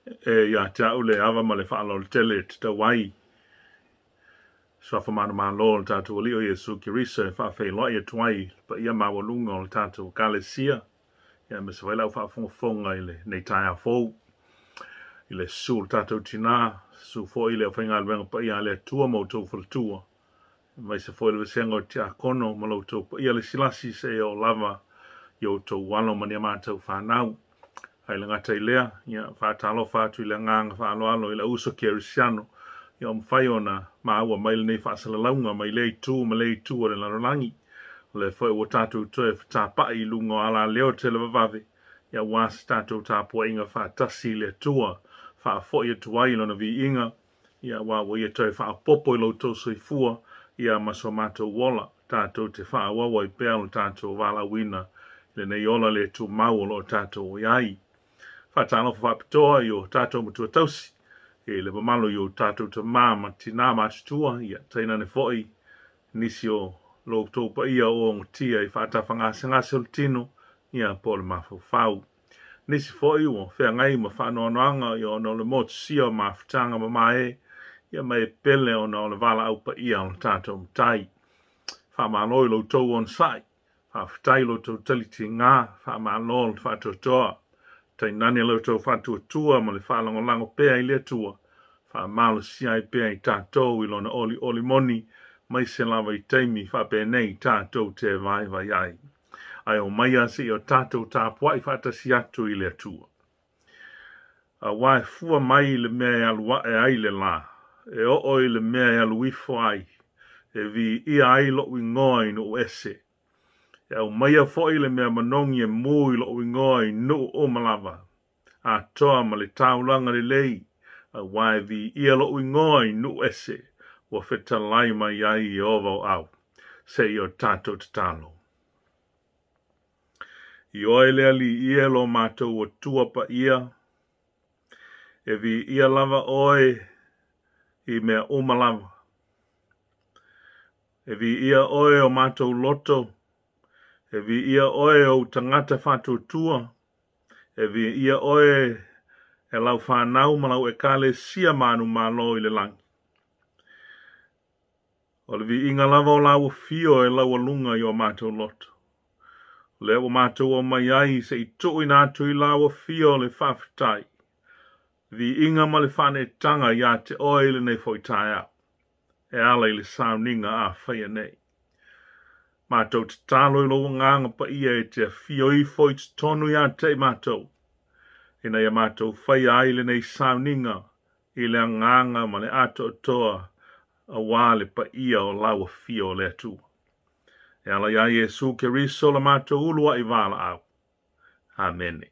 ia te au le ava ma le whaalo le tele te tawai. So fa mana ma lo le tātou li o Yesu Kirisa e whawhai loa ia tuai pa ia mawalunga o le tātou kalesia. Ia me se wailau whaafonga i le nei tai a fou. I le su le tātou tina, su fo i le whainga luenga pa ia le tua mo tau whalatua. Mai se fo i le vesenga o te akono ma lo tau pa ia le silasi se o lava i o tau wano mani a mātou whanau. Ai le ngata i lea, ia whaatalo whaatu i le nganga whaaloalo i le uso kerisiano. Ia mwhai ona maaua mai le nei whaasalaunga mai le tu ma le tu o le larolangi. Le whai o tātou toe whatapa i lungo ala leo te le vavave. Ia wasi tātou tāpua inga whaatasi le tua. Whaafoi e tuai lona vi inga. Ia wawa ia toe whaapopo i lautou soifua. Ia maso mātou wola. Tātou te whaawawa i pēl tātou wala wina. Le nei ola le tu mauolo o tātou iai. Whaatalo whaapitoa i o tātou matua tausi. E le pamalo i o tātou te māma tina mātutua. Ia taina ne foi. Nisi o Oketopa ia o ngotia i whaatawhangase o le tino. Ia po le mawhau. Nisi foi o whea ngai ma whaanoanoanga i o no le motusia o mawhitanga ma mae. Ia mai pele o no le wala au pa ia o le tātou mtai. Whaamalo i loutou on sai. Whaafitai loutou taliti ngā. Whaamalo le whaatotoa. Tai nani loutou whaatuatua ma le whaalangolango pēa i le tua. Whaamalo sia i pēa i tātou i lona oli moni. Mai se lava i teimi whapēnei tātou te vai vai ai. Ai o mai ase i o tātou tāpua i whaatasi atu i le tua. A wae fua mai le mea e alua e ai le la. E o i le mea e aluifo ai. E vi ia ai lo i ngoi no ese. E au mai a fo i le mea manongi e mui lo i ngoi no o malava. A toa ma le taulanga le lei. A wae vi ia lo i ngoi no ese. Wa feta lai mai ai i ovo au. Se i o tātou te talo. I oe lea li ia lo mātou o tua pa ia. E vi ia lava oe i mea umalava. E vi ia oe o mātou loto. E vi ia oe o tangata whātou tua. E vi ia oe e lau whanau malau e kale sia manu malo i le langi. O le vi inga lava o lau fio e lau alunga i o mātou loto. Le o mātou o mai ai se i tui nātu i lau fio le whawhitai. Vi inga ma le whane tanga i a te oile nei foi tai au. E ala i le Sauniga a whaia nei. Mātou te talo i loa nganga pa ia e te fio i foi te tonu i a te mātou. E nei a mātou whaia ai le nei Sauniga i le nganga ma le ato toa. A wale pa ia o laua fio le tu. E ala ia Yesu Keriso la mātou ulua i wala au. Amen.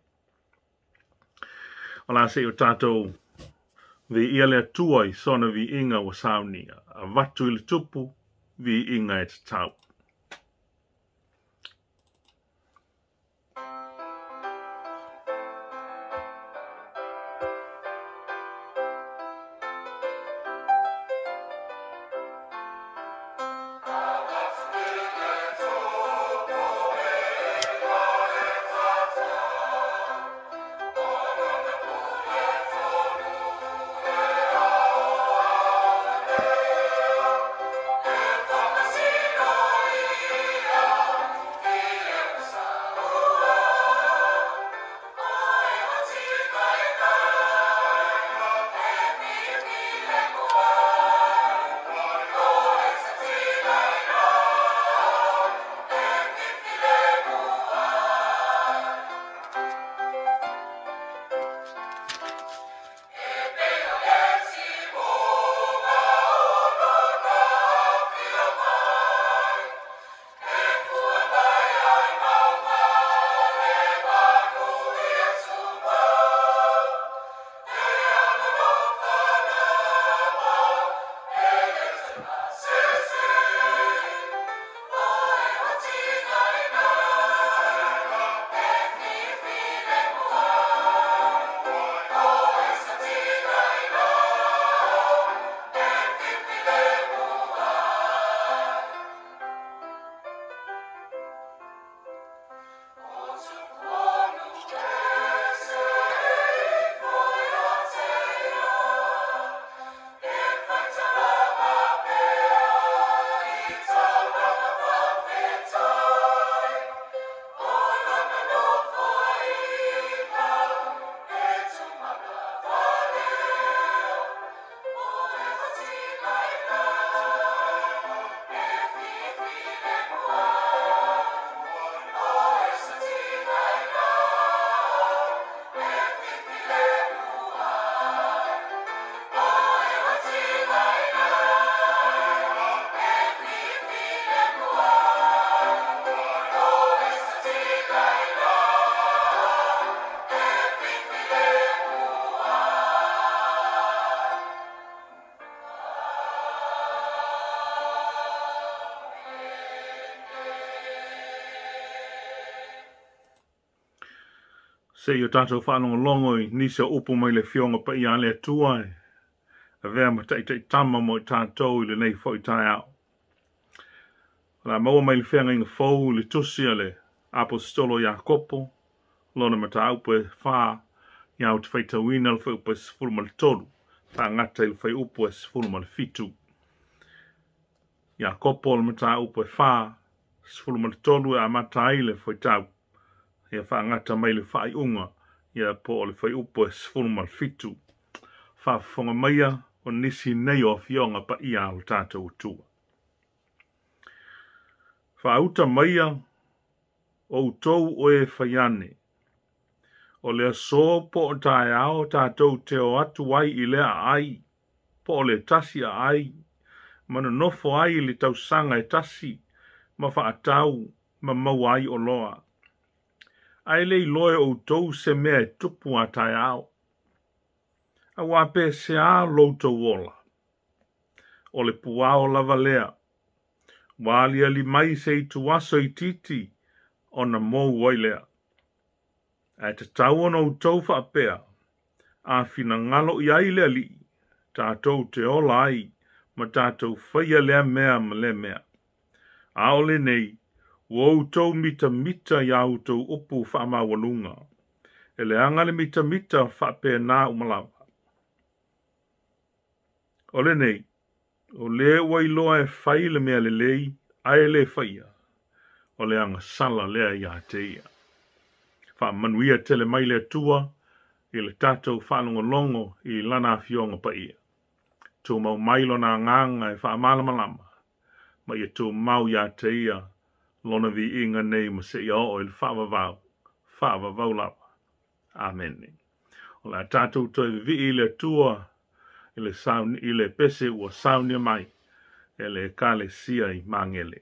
Ala se o tātou vi ia le tua i sona vi inga o Sauniga. A watu i le tupu vi inga e te tau. Oh Se yo tātou whanonga i nisa upu mai le fionga pa i ale tuai. A vea ma tai tama mo i tātou i le nei fo i tai au. La maua mai le whianga inga fau le tusi le apostolo Jakopo. Lona ma ta upu e wha i au te whaitawina le whai upu e sifuru ma le tolu. Wha ngata i le whai upu e sifuru ma le fitu. Jakopo le ma ta upu e wha sifuru ma le tolu e a mata i le whai tau. Ia wha ngata mai le whai unga. Ia po le whai upu e sifuru ma le fitu. Wha whonga maia o nisi nei o fionga pa i au tātou tua. Whauta maia o tau o e whaiane. O lea so po o tae ao tātou te o atu ai i lea ai. Po o le tasi a ai. Mana nofo ai le tau sanga e tasi. Ma whaatau ma mau ai o loa. Ai lei loe o tau se mea e tupu a tae ao. A wape se a Lotu wola. O le puao lava lea. Wali ali mai se i tuaso i titi o na mou wailea. A te tau ono tau whaapea. A fina ngalo i aile ali. Tātou te ola ai. Ma tātou whaia lea mea ma le mea. A ole nei. Wou tau mita mita i au tau upu whaamawalunga. E le angale mita mita whaapea nā umalawa. Ole nei. O le wailoa e whai le mea le lei. Ai le whaia. O le anga sala lea i a te ia. Wha manuia tele mai le tua. I le tātou whanonga longo i lana fionga pa ia. Tō mau mailo na nganga e wha malamalama. Ma ia tō mau i a te ia. Lona vi inga nei ma se ia o il whaavavau. Whaavavau lawa. Amen. O la tātou toi vi i le tua. I le pese ua saunia mai. E le kale sia i mangele.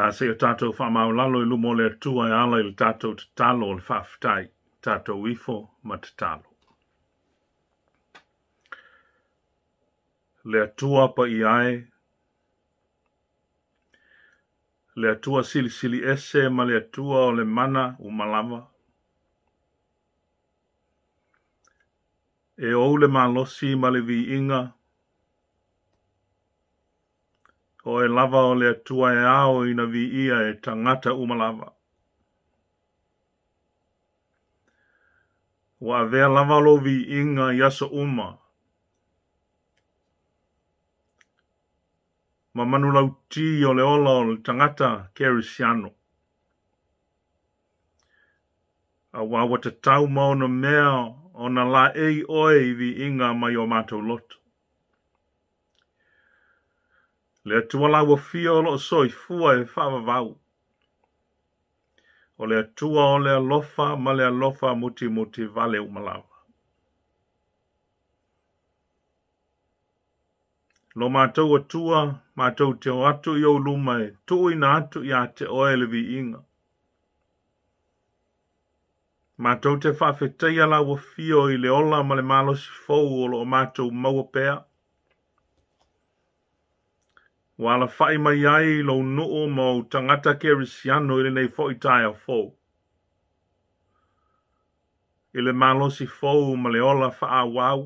Ma se o tātou whamaulalo I lumo le tua e ala I le tātou te talo o le whawhitai, tātou ifo ma te talo. Le atua pa I ai, le atua sili sili ese ma le atua o le mana o malama. E o le malosi ma le vi inga, o e lava o le atua e ao ina vi ia e tangata umalava. Wa avea lava lo vi inga yasa uma. Ma manu lauti o le ola o le tangata kerisiano. A wawa te tau maona mea o na la ei oe vi inga mai o mātou lotu. Le atua la wa fia o lo soi fua e whawa vau. O le atua o le alofa ma le alofa muti muti vale umalawa. Lo mātou atua, mātou te o atu I o lumai, tui na atu I a te oe le vi inga. Mātou te whawheteia la wa fia I le ola ma le malosi fou o lo mātou maua pēa. Wala whai mai ai lo noo mo tangata kerisiano I le nei fo I taia fou. I le malosi fou ma le ola wha wau.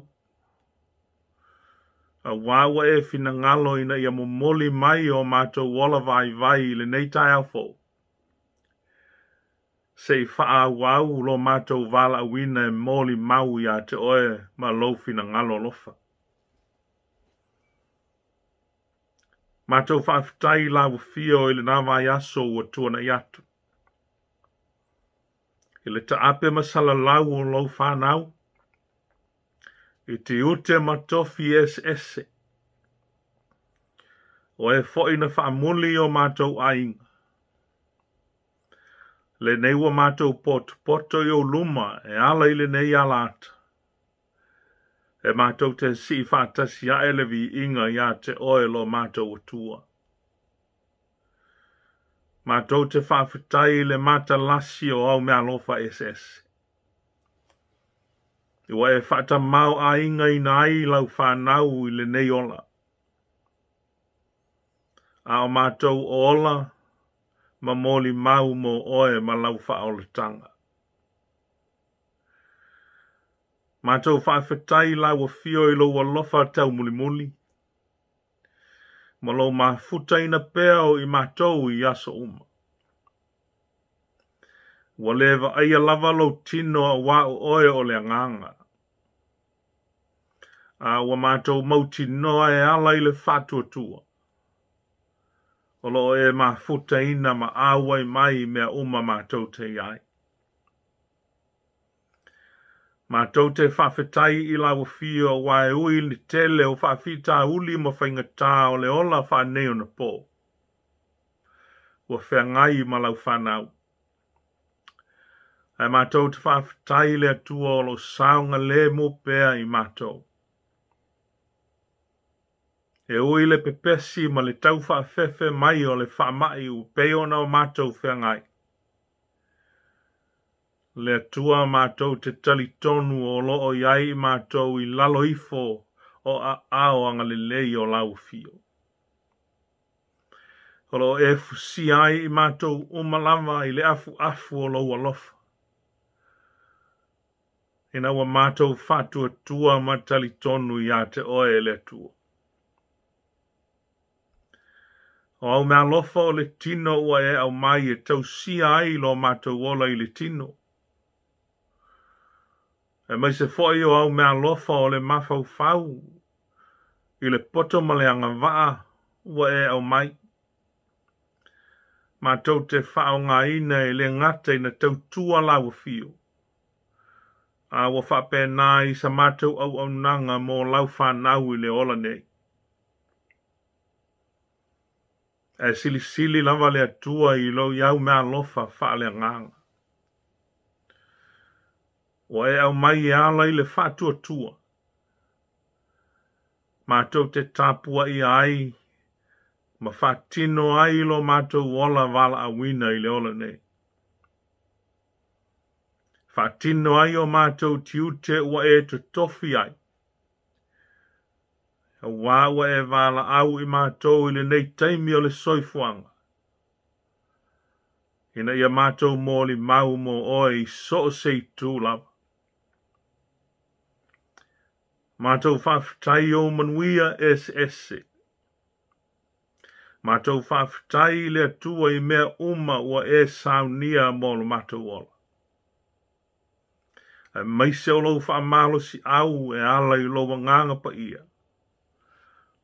A wawa e fina ngalo ina ia momoli mai o mātou ola vai vai I le nei taia fou. Se wha wau lo mātou vala wina e moli mau ia te oe ma lo fina ngalo lofa. Mātou whawhitai la wafio I le nawai aso ua tuana I atu. I le taape masala lau o lo whanau. I te ute matofi ese. O e foi na whaamuli o mātou ainga. Le nei wa mātou poto I o luma e ala I le nei alata. E mātou te si whātasi a elevi inga ia te oe lo mātou atua. Mātou te whawhitai le mata lasi o au mea lofa SS. Iwa e whata mau a inga ina ai lau whanau I le nei ola. A o mātou o ola, ma moli mau mo oe ma lau whaoletanga. Mātou whawhetai la wa fio I lo walofa tau muli muli. Ma lo mafuta ina pēo I mātou I asa uma. Wa lewa aia lava lo tino a wao oe o le anganga. A wa mātou mauti noa e ala I le whatua tua. O lo e mafuta ina ma awai mai mea uma mātou te iai. Mātou te whawhetai I la wafio wae ui ni tele o whawhita uli ma whaingatā o le ola whaneo na pō. Wa whangai ma lau whanau. Ai mātou te whawhetai le atua o lo saunga le mo pēa I mātou. E ui le pepesi ma le tau whawhewe mai o le whamai u peona o mātou whangai. Le atua mātou te talitonu o loo iai mātou I lalo ifo o a ao anga le lei o lau fio. O lo e fusi ai I mātou umalama I le afu o lo alofa. Ina wa mātou whatua tua ma talitonu I a te oe le atua. O au mea lofa o le tino ua e au mai e tau sia ai lo mātou ola I le tino. E mai se foi o au mea lofa o le mafau fau. I le poto ma le anga waa ua e au mai. Mātou te whao ngā ina e le ngata ina tau tua lau fio. A wa whape nā I sa mātou au nanga mō lau whanau I le ola nei. E sili sili lava le atua I lo iau mea lofa wha le nganga. O e au mai e ala I le whatua tua. Mātou te tāpua I ai, Ma whatino ai lo mātou ola wala a wina I le ola nei. Whatino ai o mātou tiute ua e te tofi ai. Wā ua e wala au I mātou I le nei taimi o le soifuanga. Ina ia mātou mōli mau mō oi so sei tūlawa. Mātou whawhitai o manuia ese. Mātou whawhitai le atua I mea uma ua e Sauniga mō lo mātou ola. E maise o lou whaamalo si au e ala I loa nganga pa ia.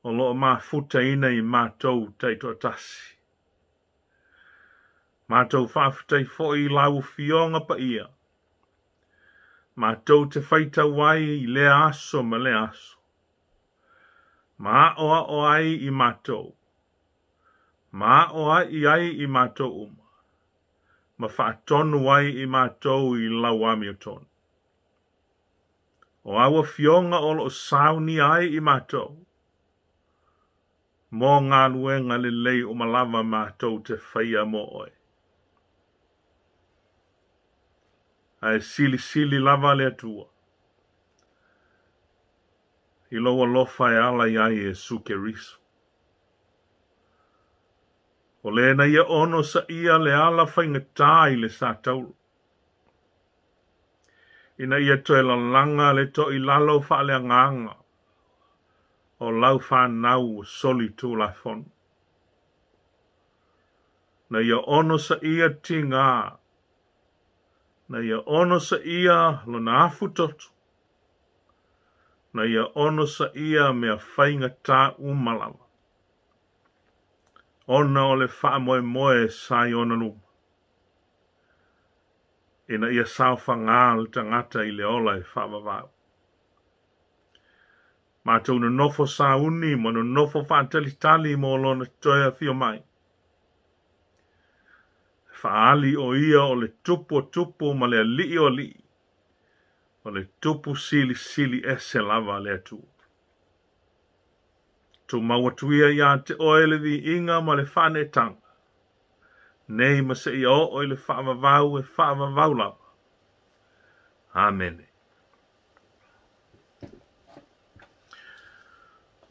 O loa mā futa ina I mātou teito atasi. Mātou whawhitai fo I lau fionga pa ia. Mātou te whaita wai I le aso ma le aso. Mā oa o ai I mātou. Mā oa I ai I mātou uma. Ma whaatonu ai I mātou I lau ami o tonu. O awa fionga o lo sauni ai I mātou. Mō ngā luenga le lei o malava mātou te whaia mo oi. Ai sili lava le atua. I loa lofa e ala I ai e suke riso. O le na ia ono sa ia le ala whaingatai le sa taulu. Ina ia toe la langa le to I lalo wha le nganga. O lau whanau soli tū la fon. Na ia ono sa ia tinga. Na ia ono sa ia lo na afu totu. Na ia ono sa ia mea whainga tā umalawa. Ona o le wha moe sai ona numa. Ina ia sauwha ngā tangata I le ola e wha wawau. Mātou na nofo sa uni mo na nofo whaatalitali mo lona toia fio mai. Whaali o ia o le tupu ma le li o li. O le tupu sili ese lava le atu. Tu mawatuia ia te oele vi inga ma le whane tanga. Nei ma se ia o le whaavavau e whaavavau lava. Amen.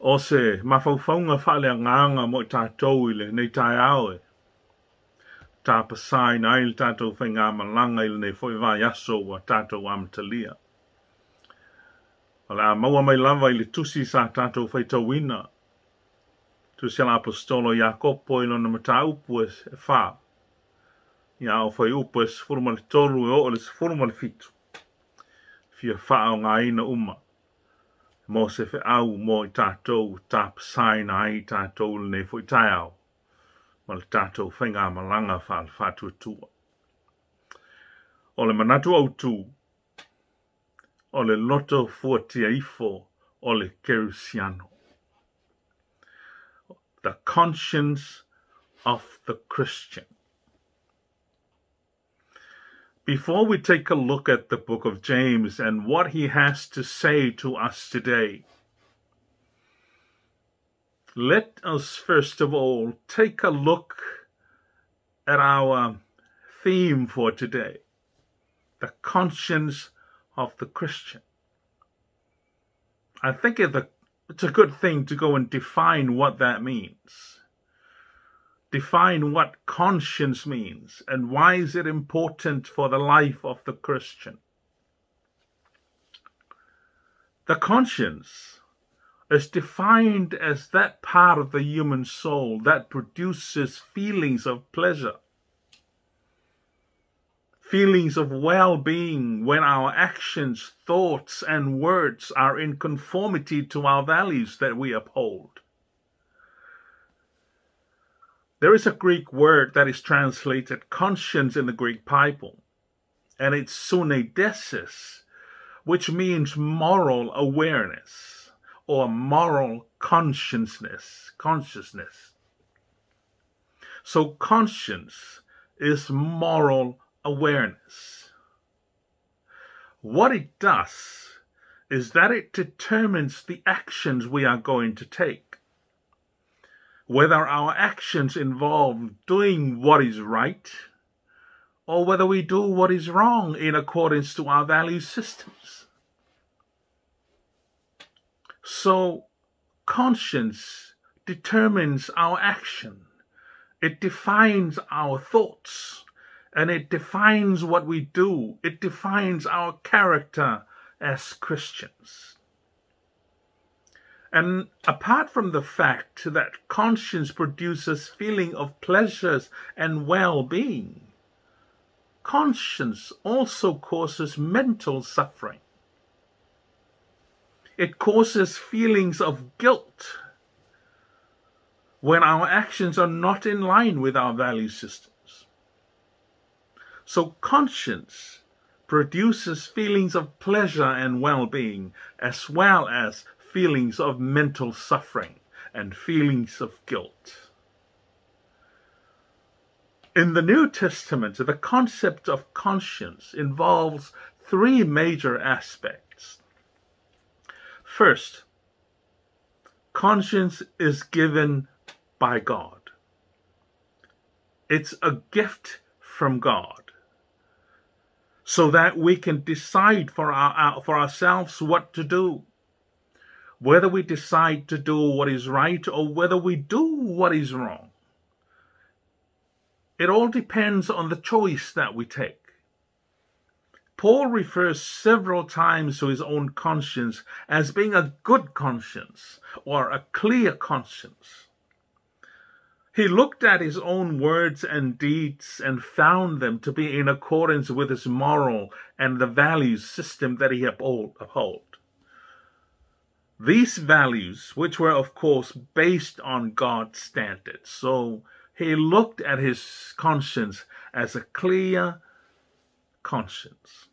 O se mawhauwhaunga whale a nganga mo I tātou I le nei tai aoe. Tā pasai na il tātou whainga malanga I le nei whoi vai aso wa tātou amatalia. O le a maua mai lava I le tusi sa tātou whaitawina. Tusi ala apostolo Jakopo I lona mata upu e wha. Ia o whai upu e sifuruma le toru e o le sifuruma le fitu. Fia wha o ngā ina uma. Mo se fe au mo I tātou tā pasai na I tātou le nei whoi tai au. Ma le tātou whainga malanga whaal whātua tua. O le manatu au tū. O le loto fuatia ifo o le kerusiano. The conscience of the Christian. Before we take a look at the book of James and what he has to say to us today, let us first of all take a look at our theme for today, the conscience of the Christian. I think it's a good thing to go and define what that means. Define what conscience means and why is it important for the life of the Christian. The conscience is defined as that part of the human soul that produces feelings of pleasure, feelings of well-being when our actions, thoughts, and words are in conformity to our values that we uphold. There is a Greek word that is translated conscience in the Greek Bible, and it's suneidesis, which means moral awareness or moral consciousness. So conscience is moral awareness. What it does is that it determines the actions we are going to take. whether our actions involve doing what is right or whether we do what is wrong in accordance to our value systems. So, conscience determines our action. It defines our thoughts, and it defines what we do. It defines our character as Christians. And apart from the fact that conscience produces feeling of pleasures and well-being, conscience also causes mental suffering. It causes feelings of guilt when our actions are not in line with our value systems. So conscience produces feelings of pleasure and well-being, as well as feelings of mental suffering and feelings of guilt. In the New Testament, the concept of conscience involves three major aspects. First, conscience is given by God. It's a gift from God, so that we can decide for ourselves what to do, whether we decide to do what is right or whether we do what is wrong. It all depends on the choice that we take. Paul refers several times to his own conscience as being a good conscience or a clear conscience. He looked at his own words and deeds and found them to be in accordance with his moral and the values system that he upheld. These values, which were of course based on God's standards. So he looked at his conscience as a clear conscience.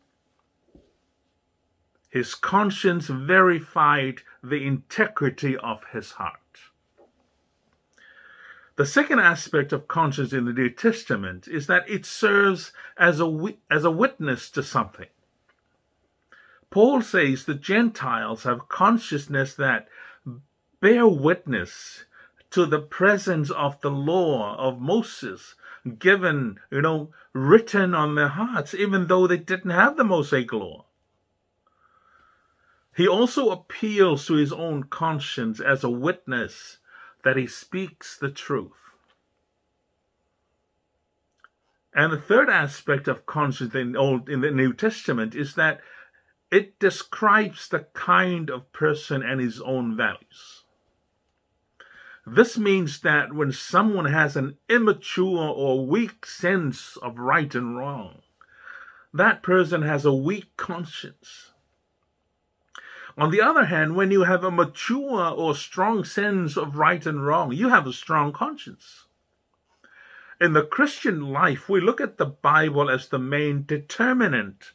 His conscience verified the integrity of his heart. The second aspect of conscience in the New Testament is that it serves as a witness to something. Paul says the Gentiles have consciousness that bear witness to the presence of the law of Moses given, written on their hearts, even though they didn't have the Mosaic law. He also appeals to his own conscience as a witness that he speaks the truth. And the third aspect of conscience in the New Testament is that it describes the kind of person and his own values. This means that when someone has an immature or weak sense of right and wrong, that person has a weak conscience. On the other hand, when you have a mature or strong sense of right and wrong, you have a strong conscience. In the Christian life, we look at the Bible as the main determinant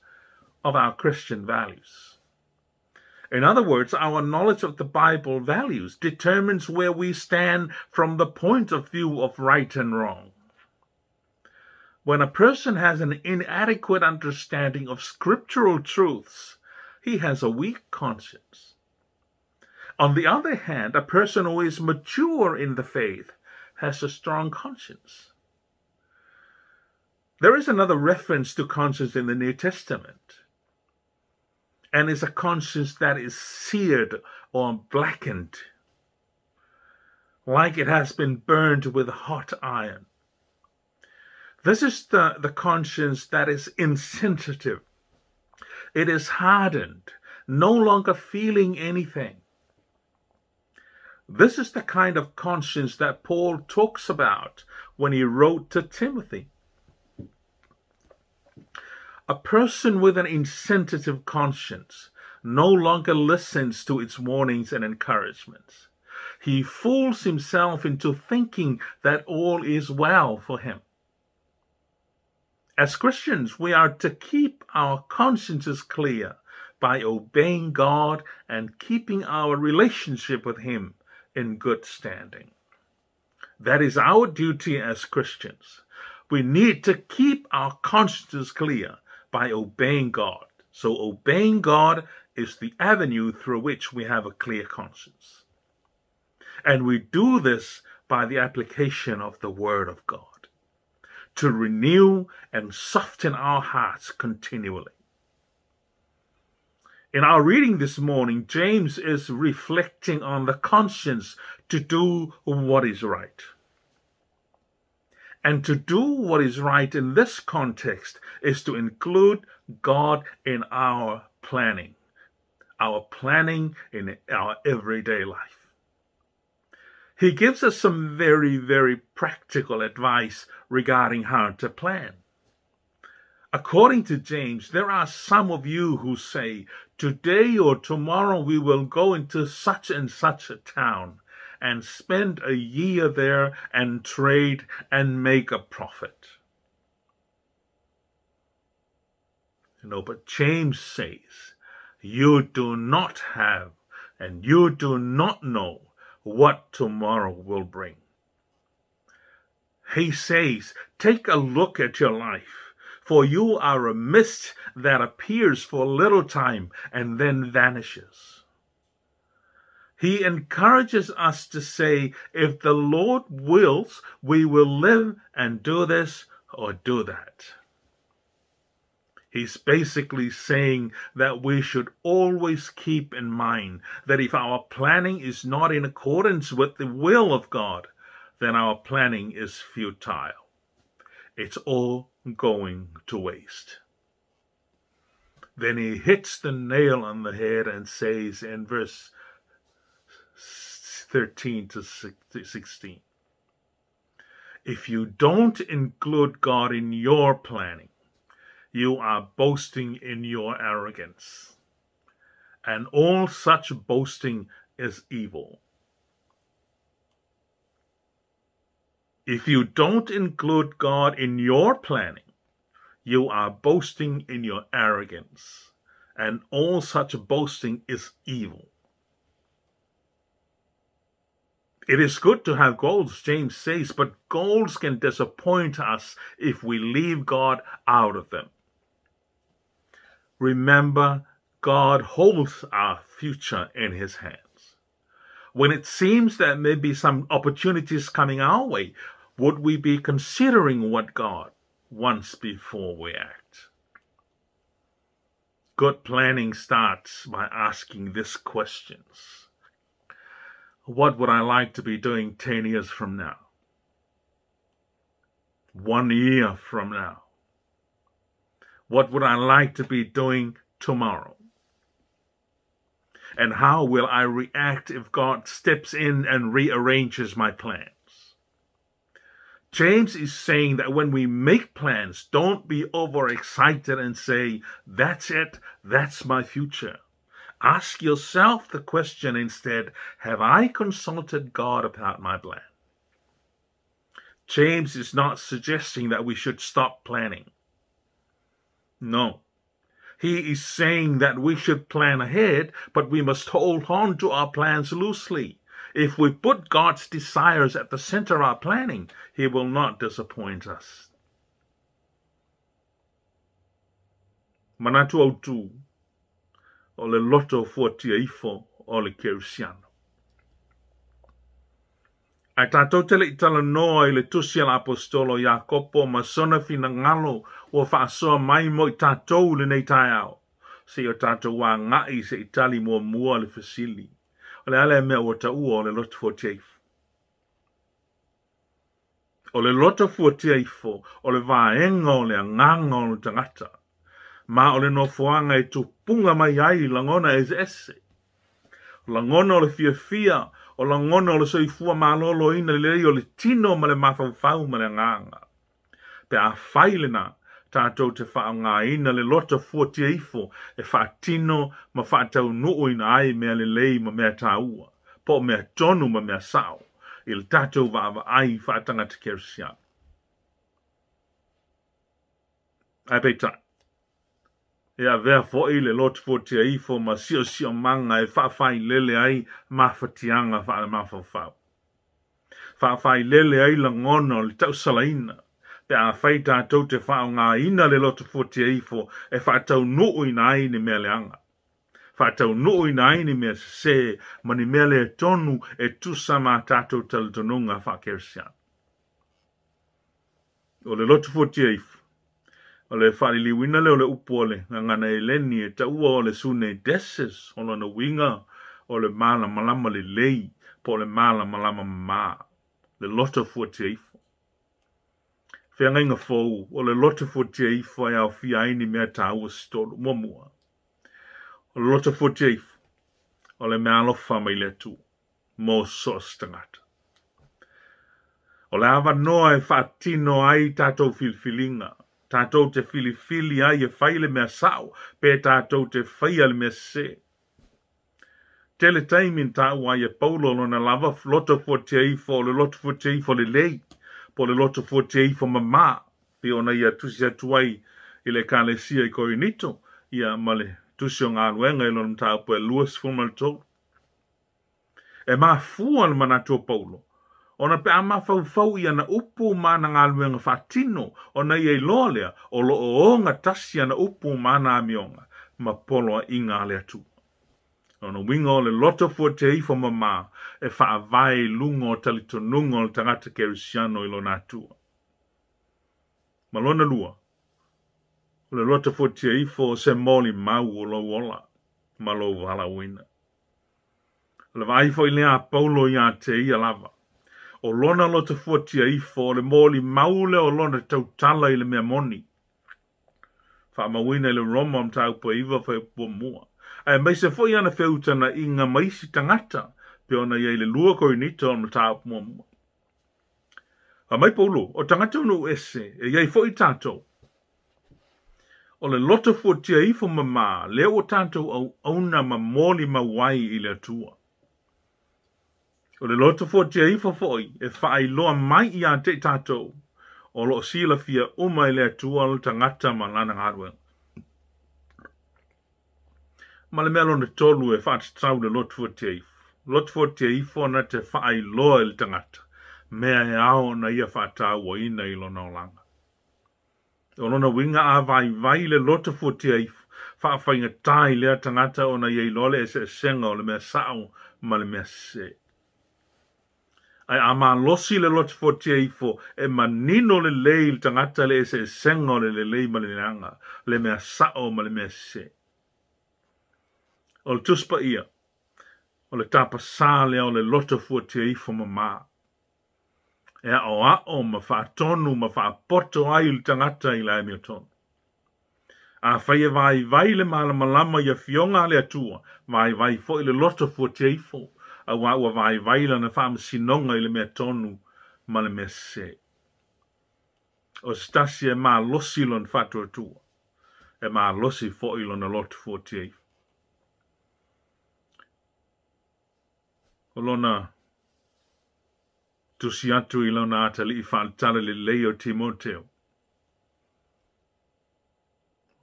of our Christian values. In other words, our knowledge of the Bible values determines where we stand from the point of view of right and wrong. When a person has an inadequate understanding of scriptural truths, he has a weak conscience. On the other hand, a person who is mature in the faith has a strong conscience. There is another reference to conscience in the New Testament, and it's a conscience that is seared or blackened, like it has been burned with hot iron. This is the conscience that is insensitive. It is hardened, no longer feeling anything. This is the kind of conscience that Paul talks about when he wrote to Timothy. A person with an insensitive conscience no longer listens to its warnings and encouragements. He fools himself into thinking that all is well for him. As Christians, we are to keep our consciences clear by obeying God and keeping our relationship with Him in good standing. That is our duty as Christians. We need to keep our consciences clear by obeying God. So obeying God is the avenue through which we have a clear conscience. And we do this by the application of the Word of God, to renew and soften our hearts continually. In our reading this morning, James is reflecting on the conscience to do what is right. And to do what is right in this context is to include God in our planning in our everyday life. He gives us some very, very practical advice regarding how to plan. According to James, there are some of you who say, today or tomorrow we will go into such and such a town and spend a year there and trade and make a profit. But James says, you do not have and you do not know what tomorrow will bring. He says, take a look at your life, for you are a mist that appears for a little time and then vanishes. He encourages us to say, if the Lord wills, we will live and do this or do that. He's basically saying that we should always keep in mind that if our planning is not in accordance with the will of God, then our planning is futile. It's all going to waste. Then he hits the nail on the head and says in verse 13 to 16, if you don't include God in your planning, you are boasting in your arrogance, and all such boasting is evil. If you don't include God in your planning, you are boasting in your arrogance, and all such boasting is evil. It is good to have goals, James says, but goals can disappoint us if we leave God out of them. Remember, God holds our future in his hands. When it seems that maybe some opportunities coming our way, would we be considering what God wants before we act? Good planning starts by asking these questions. What would I like to be doing 10 years from now? 1 year from now? What would I like to be doing tomorrow? And how will I react if God steps in and rearranges my plans? James is saying that when we make plans, don't be overexcited and say, that's it, that's my future. Ask yourself the question instead, have I consulted God about my plan? James is not suggesting that we should stop planning. No. He is saying that we should plan ahead, but we must hold on to our plans loosely. If we put God's desires at the center of our planning, he will not disappoint us. Manatu autu, o le loto fuatia ifo, o le kerisiano. Ai tātou tele I tala noa I le tusi ala apostolo Jakopo ma sona fina ngalo o whaasoa mai mo I tātou le nei tai au. Se o tātou wā ngai se I tali mua le fasili. O le ale mea o ta ua o le loto fuatiaifo. O le loto fuatiaifo o le vaenga o le anganga o le tangata. Ma o le nofuanga I tupunga mai ai langona ese. Langona o le fia o langona o le soifua malolo ina le o le tino ma le mafau ma le nganga. Pe a whailena tātou te whaanga ina le lota fuatiaifo e whaatino ma whaatau nuu ina ai mea le lei ma mea tāua. Po mea tonu ma mea sao. Il tātou vava ai whaatanga te kersia. Ai peitai. Ia vea fo I le lot fotia ifo ma sio manga e whawhai lele ai mawhatianga wha le mawhawhau. Whawhai lele ai la ngono le tau salaina. Pe a whai tātou te whao ngā ina le lot fotia ifo e whaatau nuu ina ai ni mea leanga. Whātau nui na ini mea se mani mele e tonu e tusa mā tātou talitonunga whakersian. O le lotu foti eifu. O le whare liwina leo le upo le ngana e leni e taua o le sune deses o na winga o le mala malama le lei po le mala malama maa. Le lotu foti eifu. Whea ngainga fōu o le lotu foti eifu ai au fia ini mea tāua stolu momua. O le lotu foti eifu. O le mea alofa mai le tu. Mo sos tangata. O le awa noa e whaatino ai tātou filfilinga. Tātou te filifili ai e whaile mea sao. Pe tātou te whaia le mea se. Tele taimin tāu ai e paulo lona lava loto fuateifo le loto fuateifo le lei. Po le loto fuateifo mamā. Pe ona ia tusi atu ai i le kālesia i koinito. Ia male tusi o ngā luenga i lona tāu po e luas fumaltou. E mā fua le manatua paulo. Ona pe ama fau ia na upu mana ngā luenga whatino, ona ia i lolea, o lo o ngā tasi ana upu mana amionga, ma poloa i ngā lea tu. Ona winga o le loto fuateifo mamā, e whaavai lungo talitonungo o tangata kerisiano i lo nātua. Malona lua, o le loto fuateifo se moli mau o lo ola, ma lo wala wina. Le vaifo i lea paulo ia te ia lava. O lona loto fuateifo le moli maule o lona tautala i le mea moni. Whaamawina i le roma am tau po iwa whai pua mua. Ai mai se foi ana whiutana i ngā maisi tangata pe ona i le lua koinito am tau po mua. A mai paulo, o tangata unu ese e iai foi tātou. O le loto fuateifo mamā, leo o tātou au auna ma moli mawai i le atua. O le loto fuateifo foi e whaailoa mai i a te tātou o lo sila fia uma i le atua o tangata ma lana ngārua. Ma le mea lona tolu e whaatatau le loto fuateifo. Loto fuateifo na te whaailoa i le tangata. Mea e ao na ia whaatau o ina i lona o langa. O lona winga a vai le loto fuateifo. Whaafainga tai lea tangata o na iei lole e se senga o le mea sao ma le mea se. Ai ama losi le loto fuateifo e manino le lei le tangata le se senga o le lei ma le leanga. Le mea sao ma le mea se. O le tuspa ia. O le tapa sale o le loto fuateifo mamā. E ao ma whaatonu ma whaapoto ai le tangata i lai mea tonu. A whaia vai le malama ia fionga le atua. Vai fo i le loto fuateifo. A waua vai lana whaam sinonga i le mea tonu ma le mea se. O stasi e maa losi lon whatu atua. E maa losi fo i lona loto fuateifo. O lona tusi atu i lona atali i whaantala le leo Timoteo.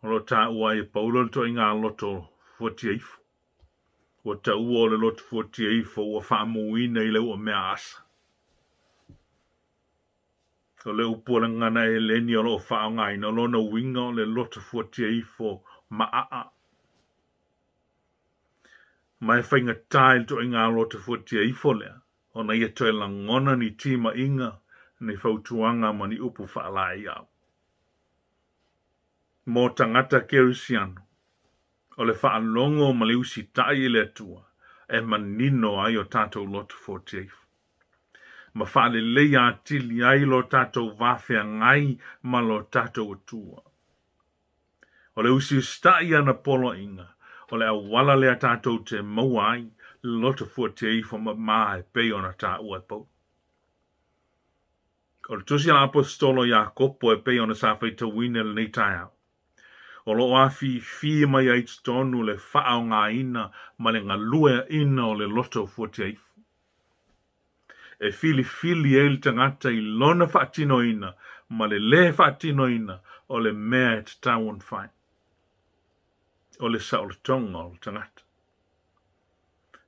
O lo ta ua i paulo to i ngā loto fuateifo. O ta ua o le loto fuateifo ua whaamuina i leo o mea asa. O le upua ngana e leni o lo whaongaina o lona winga o le loto fuateifo maa. Mai whainga tail to i ngā loto fuateifo lea. O na ia toi langona ni tima inga ni whautuanga ma ni upu whaalai au. Mō tangata kerisiano. O le whaalongo ma le usi tai le atua. E manino ai o tātou loto fuateifo. Ma whaale leia atili ai lo tātou wāwhea ngai ma lo tātou atua. O le usi ustai ana polo inga. O le awala lea tātou te mauai. Loto fuateifo ma mai pe ona ta ua pau. O le tusi ala apostolo Jakopo e pe ona sa whaita wine le nei tai au. O lo afi fi mai ai tonu le whaao ngā ina ma le ngā lua ina o le loto fuateifo. E fili e le tangata i lona whaatino ina ma le whaatino ina o le mea te tauan whai. O le saolatonga o le tangata.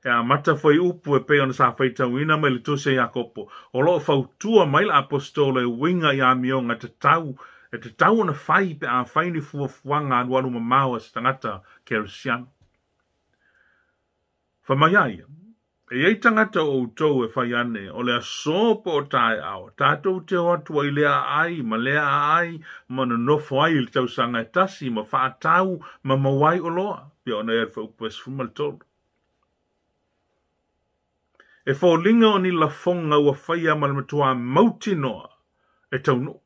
E a mata foi upu e pe ona sa whaita wina mai le tuse Jakopo. O lo whautua mai le apostolo e winga i a mionga te tau. E te tau na whai pe a whaini fuafuanga anuanu mamaua sa tangata kerisiano. Whamaiai, e ei tangata o tau e whai ane, o lea sopo o tae au, tātou te atua I lea ai, ma lea ai, ma na nofo ai il tau sanga e tasi, ma whaatau, ma mawai o loa, pia ona e whaupes fumal tolu. E whōlinga o ni la fonga ua whaia ma le matua mauti noa, e tau no.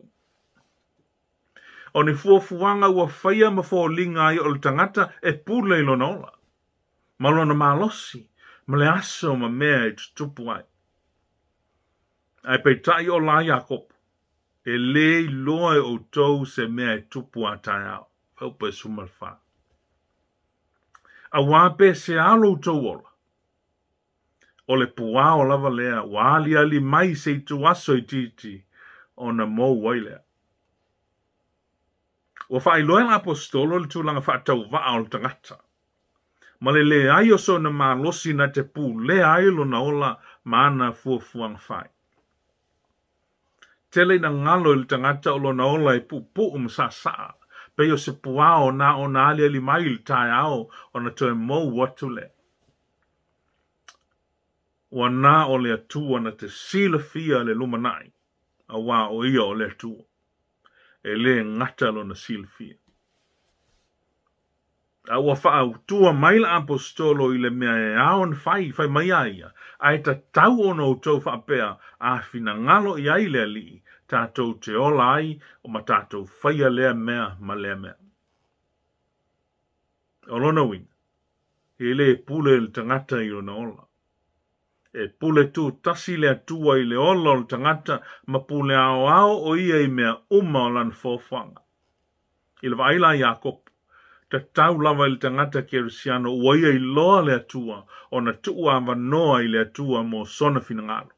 O ni fuafuanga ua whaia ma whōlinga ai o le tangata, e pule ilo nola. Malona malosi, ma le aso ma mea e tutupu ai. Ai pei tai o la Jakob, e le loa e o tau se mea e tupu a tai au, haupa e sumalwha. A wape se alo tau ola. O le pua o lava lea, wali ali mai se tu aso I titi, o na mou wailea. Wa whai loe la apostolo le tūlanga whaatau waa o le tangata. Ma le ai o so na malosi na te pū, le ai lo na ola maana fuafuang whai. Tele na ngalo le tangata o lo na ola e pū sa saa, pe o se pua o na ali ali mai le tai ao o na toe mou watu le. Wa na o le atua na te sila fia le lumanai, a wā o ia o le atua. E le ngata lo na sila fia. A ua wha tua maila apostolo I le mea e aon whai mai aia, a e ta tau ono o tau whaapea a whina ngalo I ai lea li, tātou te ola ai o ma tātou whaia lea mea ma lea mea. O lona wing, e le pule le tangata I ona ola. E pule tu tasi lea tua I le ola o le tangata ma pule ao o ia I mea uma o lan fōwhanga. I le vaila Jakob, ta tau lava I le tangata kerisiano waia I loa le atua o na tua awanoa I le atua mo sona finangalo.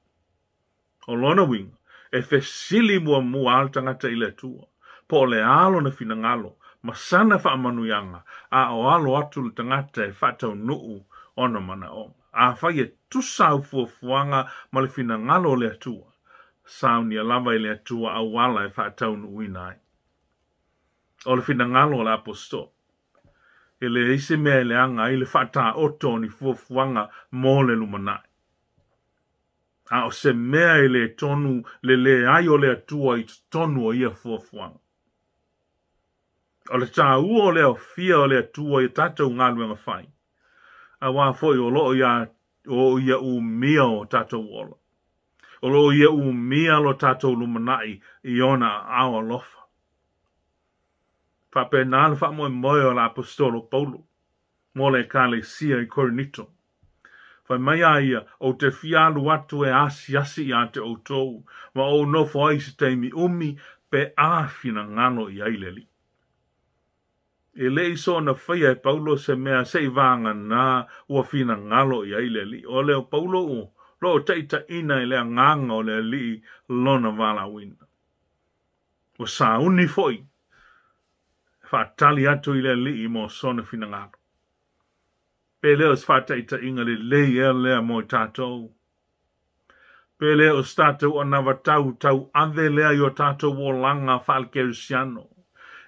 O lona winga, e fesili mua al tangata I le atua, po le alo na finangalo, ma sana wha amanuianga, a o alo atu le tangata e whatau nuu ona mana o. A whai e tusau fuafuanga ma le finangalo le atua, saunia lava I le atua a wala e whatau nuu inai. O le finangalo le apostol. E le ise mea le anga I le whata oto ni fuafuanga mo le lumanai. A o se mea I le tonu le ai o le atua I tonu o ia fuafuanga. O le tā ua o le o fia o le atua I tātou ngāluenga whai. A wā foi o loo ia mia o tātou ola. O loo ia mia lo tātou lumanai I ona awa lofa. Pape nāle wha moe o la apostolo Paulo, mo le kalesia I Korinito. Whai mai aia o te fialu atu e asi I te o tou, ma o nofo ai se teimi umi pe āwhina ngano I aileli. E le iso na whaia e Paulo se mea se vanga nā ua whina ngalo I aileli. O leo Paulo o, lo teita ina I lea nganga o lea li lona wala wina. O sa uni foi. Whaatali atu I le li mo sona finangalo. Pe leo whaataita inga le lea mo tātou. Pe leo tātou o nawa tau ave lea I o tātou o langa whalkerisiano.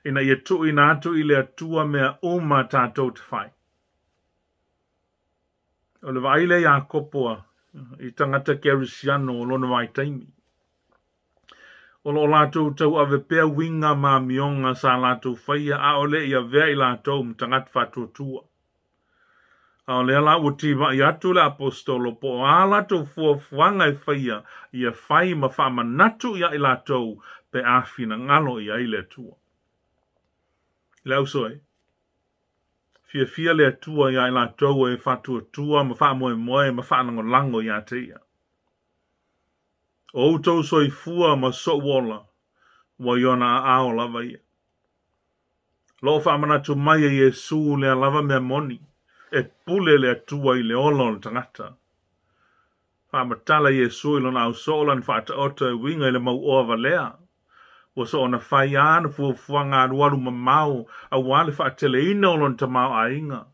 Ina ia tu ina atu I le atua mea tātou te whai. O le waile Jakopoa I tangata kerisiano o lona vai taimi. O lo lātou tau ave pea winga ma mionga sa lātou whaia a o le ia vea I lātou mtangat whatuatua. A o le ala utiwa I atu le apostolo po a lātou fuafuanga I whaia ia whai ma whamanatu ia I lātou pe āwhina ngalo I aile atua. Le au soe, fia le atua ia I lātou e whatuatua ma whamoe ma whanangolango ia te ia. O tau soi fua ma so wola, wa iona ao lava ia. Lo whamanatu mai e Yesu le lava mea moni, e pule le atua I le ola o tangata. Whamatala Yesu I lona au solan whata ota e winga I le mau oa valea. Wa so ona whai ana fuafuanga aruaru mamau, a wale whaatele ina o lon tamau a inga.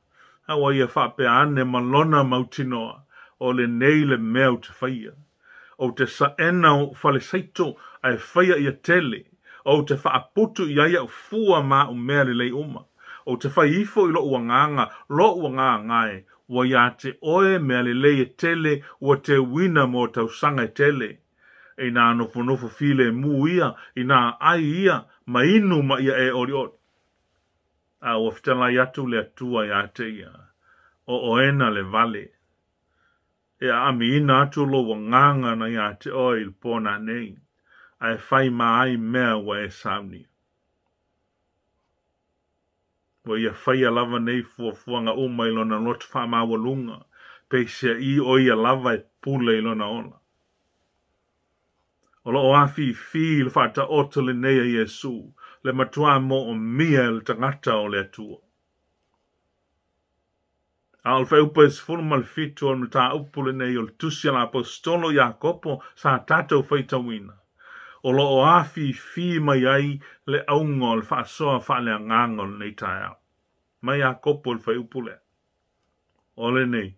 Hawa ia whape ane malona mautinoa, o le nei le mea te whaia. O te saena o whale saito ai whaia ia tele, o te whaaputu ia ia fua ma o mea le lei uma. o te whai ifo I lo uanganga e, wa ia te oe mea le tele, wa te wina mo tau sanga tele. E nā nofo file mu ia, I nā ai ia, ma inu ma ia e ori ori. A o fitala yatu le atua ia te ia, o oena le vale. E a ami ina atu lo wanganga na ia te oi il pona nei. Ai whai mai mea wa e Sauniga. Wa ia whai a lava nei fuanga ilona lotu wha mawalunga. Peisia I o ia lava e pule ilona ona. O lo o afi fi le whata oto le nei a Yesu. Le matua mo o mia le tangata o le atua. Al fa upa es formal fitu al mta upule nei o le tusia la apostolo Jakopo sa tato whaitawina. O lo o afi fi mai ai le aungo le wha soa wha le angango nei taia. Mai Jakopo le whaupule. O le nei.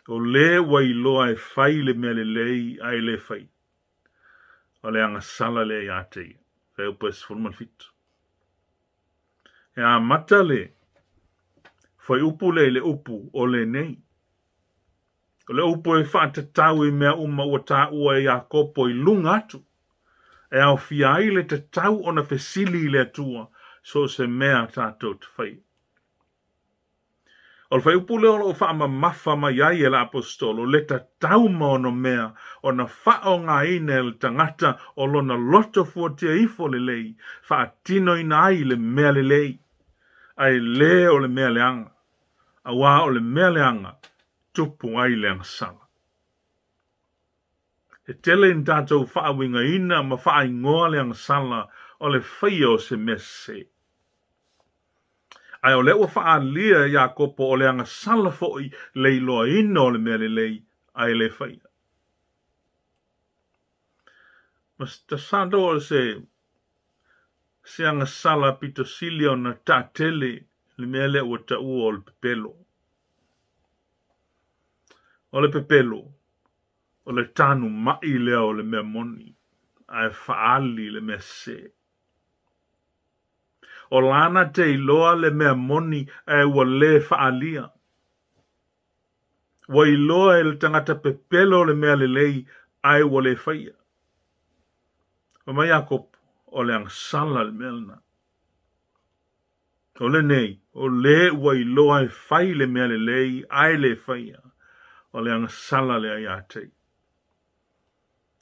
O le wailoa e whai le mea le lei ai le whai. O le anga sala le ia te. Whaupa es formal fitu. E a mata le. Whai upu le upu o le nei. O le upu e whaata tau I mea uma ua tā ua e Jakopo I lunga atu. E au fiai le te tau o na fesili le atua, so se mea tātou te whai. O le whai upu le o wha mafa mai ai e la apostolo, le ta tau ma ono mea, o na whao ngā ine le tangata o lona loto fuatia ifo le lei, wha tino ina ai le mea le lei. Ai le o le mea le anga. A wā o le mea le anga, tupu ai le anga sala. E tele in tātou whaawinga ina ma wha ingoa le anga sala o le whaia o se mese. Ai o le ua wha lia Jakopo o le anga sala foi le iloa ina o le mea le lei, ai le whaia. Mas ta sado o se anga sala pito silio na tā tele le mea le ua ta ua o le pepelo. O le pepelo, o le tanu mai lea o le mea moni, ai whaali le mea se. O lana te iloa le mea moni ai ua le whaalia. Wa iloa e le tangata pepelo le mea le lei ai ua le whaia. O mai Jakopo, o le angsala le mea lana. O le nei, o le ua iloa e whai le mea le lei ai le whaia. O le angsala le ai atei.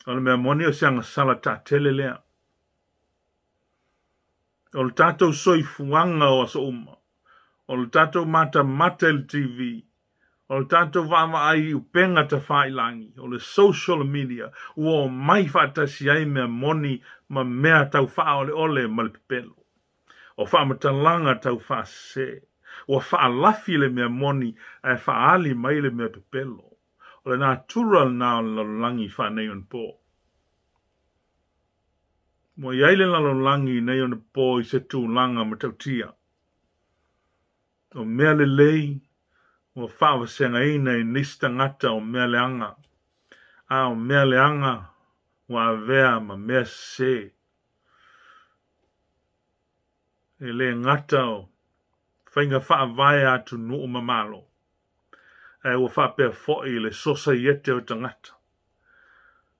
O le mea moni o se angsala ta tele lea. O le tatou soifuanga o aso uma. O le tatou mata le TV. O le tatou vama ai upenga ta whailangi. O le social media. Ua mai whaatasi ai mea moni ma mea tau wha ole ma le pepelo. O whamatalanga tau wha se. Ua whaalafi le mea moni e whaali mai le mea pepelo. O le natural na langi whanei on po. Mo iai le langi nei on po I se tūlanga ma tautia. O mea le lei, o whawasenga ina I nista ngata o mea le anga. A o mea le anga, wa avea ma mea se. E le ngata o, whainga whaavai atu nuu mamalo. E o whapea foi le sosa iete o tangata.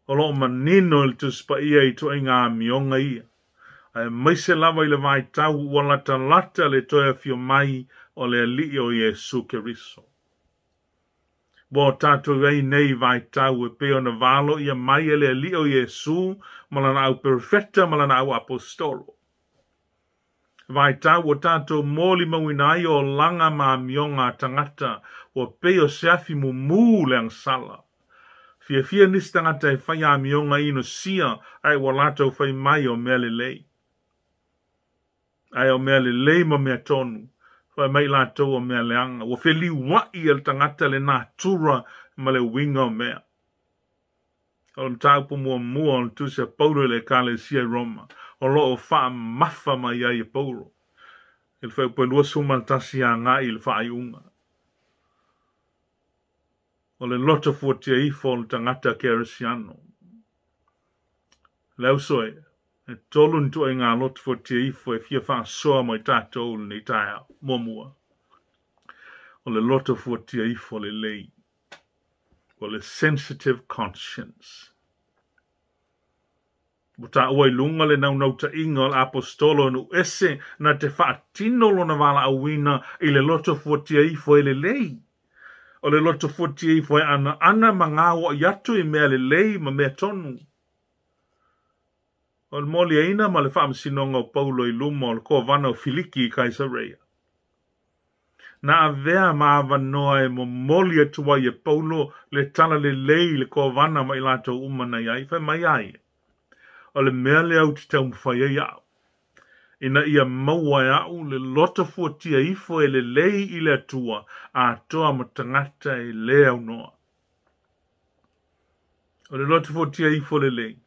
O lo manino il tu spa ia I to inga mionga ia. Ai maise lava I le vai tau ua lata le toia fio mai o le ali o Yesu Keriso. Bo tātou ei nei vai tau e peo na valo ia mai e le ali o Yesu malana au perfecta malana au apostolo. Vai tau o tātou moli mawinai o langa ma mionga tangata o peo seafi mu le angsala. Fia nis tangata e whai a mionga ino sia ai walato whai mai o mea le lei. Ai o mea le lei ma mea tonu. Whai mai lato o mea le anga. Wa wheli wai el tangata le nā tura ma le winga o mea. O le taupu mua o le tusia pauro le kale sia Roma. O lo o wha mafa mai ai e pauro. Il whai upelua sumaltasi a ngā il whai unga. O le loto fuatia ifo le tangata keresiano. Leu soe, E tolun tu e ngā lotu fotiaifo e fia wha soa mai tātou ni taia momua. O le lotu fotiaifo le lei. O le sensitive conscience. Buta ua lunga le nau ta inga o apostolo nu ese na te whaatino lo na wala awina i le lotu fotiaifo e le lei. O le lotu fotiaifo e ana mangawa yatu i mea le lei ma mea tonu. O le moli aina ma le whaamsinonga o Paulo i luma o le koa vana o Filiki i Kaisarea. Na avea ma avanoa e mo moli atua i e Paulo le tala le lei le koa vana ma i lato umana iai, whai mai ai. O le mea le au te tau mwhai ai au. Ina ia maua e au le lota fuatia ifo e le lei i le atua a toa ma tangata e le au noa. O le lota fuatia ifo le lei.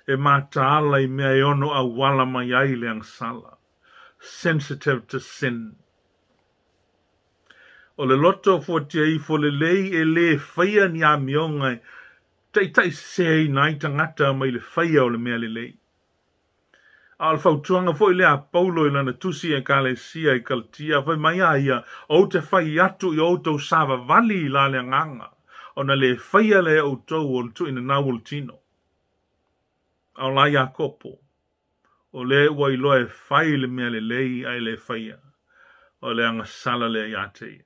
E mataala i mea e ono a wala mai ai le angsala. Sensitive to sin. O le loto fuatia ifo le lei e le whaia ni a mionga tai sei nai tangata mai le whaia o le mea le lei. Al fautuanga foi le a Paulo i lana tusi e Kalesia i Kaltia, foi mai aia o te whai atu i outou sava vali i la le nganga, o na le whaia le outou o tu ina nawul tino. Au la Jakopo, o le wai loe whai le mea le lei ai le whaia, o le anga sala le iate.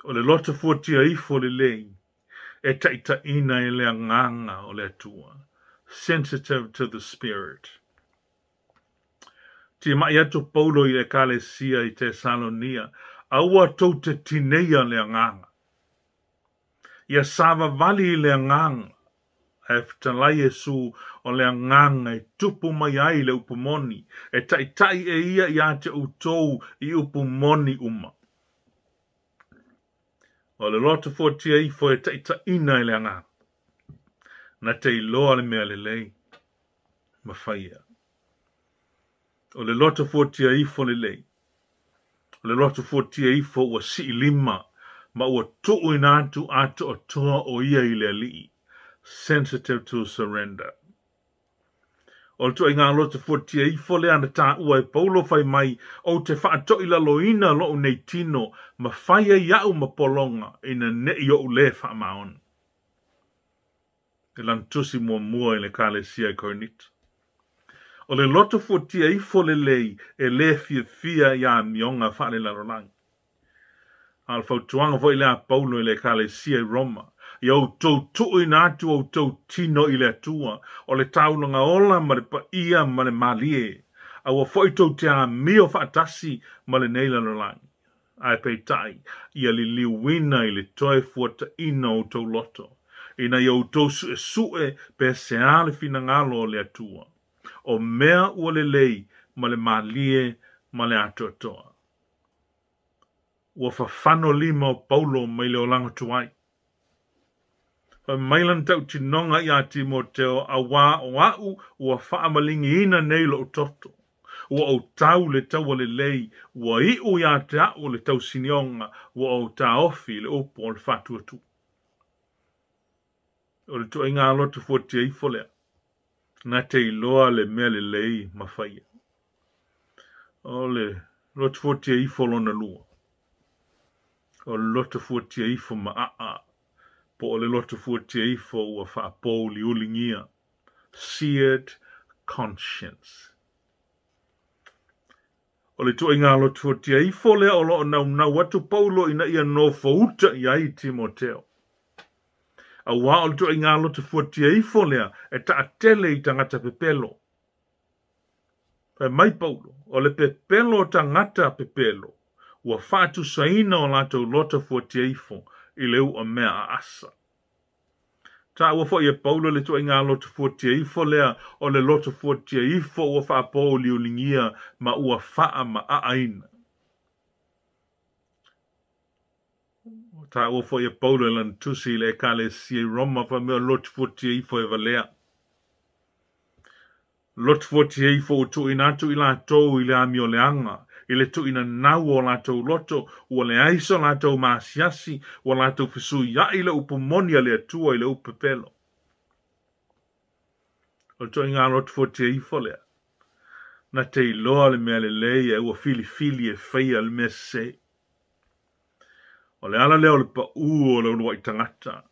O le lota fuatia ifo le lei, e taita ina e le nganga o le atua. Sensitive to the spirit. Ti mai atu Paulo i le Kalesia i Tesalonia, aua tau te tineia le nganga. Ia sava vali le nganga, e ftalai Jesu o le nganga e tupu mai ai le upumoni, e tai e ia i ate utou i upumoni uma. O le loto fortia ifo e taita ina i le nganga. Na te iloa le mea le lei, ma whaia. O le loto fuatia ifo le lei. O le loto fuatia ifo ua si lima, ma ua tuu inatu atu o toa o ia i le alii. Sensitive to surrender. O le tua inga loto fuatia ifo le ana ta ua e Paulo fai mai, o te whaato ila loina lo nei tino, ma whaia iau ma polonga, ina ne i o le wha maon. E lan tusi mua i le Kalesia i Kornit. O le loto fuatia ifo le lei e le fia ia mionga whale la rolang. Al fautuanga vo i le a Paulo i le Kalesia i Roma. I au tau tuu ina atu au tau tino i le atua. O le taulanga ola ma le pa ia ma le malie. Au a foi tau te a mio whaatasi ma le neila rolang. Ai peitai, ia li liwina i le toi fuata ina o tau loto. Ina iau tau sue pe se ale fina ngalo o le atua. O mea ua le lei ma le malie ma le atoa. Ua whawhano lima o Paulo mai le o langa tuai. Pa mailan tau tinonga i a Timoteo a wā o au ua whaamalingi ina nei lo toto. Ua o tau le tau le lei, ua iu i a te au le tau sinionga, ua o ta ofi le upo o le whatua tu. O le tu inga lotu fuatia ifo lea. Na te iloa le mea le lei ma whaia. O le lotu fuatia ifo lona lua. O le lotu fuatia ifo ma a. Po o le lotu fuatia ifo ua whaapou li ulingia. Seared conscience. O le tu inga lotu fuatia ifo lea o lo na watu Paulo ina ia no fauta i ai Timoteo. A wā o tu inga lotu fuatia ifo lea e ta atele i tangata pepelo. Pai mai Paulo, o le pepelo tangata pepelo, ua whātu saina o lato lotu fuatia ifo i leu o mea a asa. Ta ua fo ia Paulo le tu inga lotu fuatia ifo lea o le lotu fuatia ifo ua whaapo li ulingia ma ua whaa ma a aina. Ta ua fo ia Paulo lan tusi le Kalesia Roma fa mea lotu fuatia ifo e valea. Lotu fuatia ifo tu inatu i la tou i le ami o le anga, i le tu ina nau o la tou loto, ua le aiso la tou maasiasi, ua la tou fisu ia i le upumoni a le atua i le upepelo. O to inga Lotu 48 lea. Na te iloa le mea le lei e ua fili e whaia le mea se. O le ala leo le pa o le unua i tangata.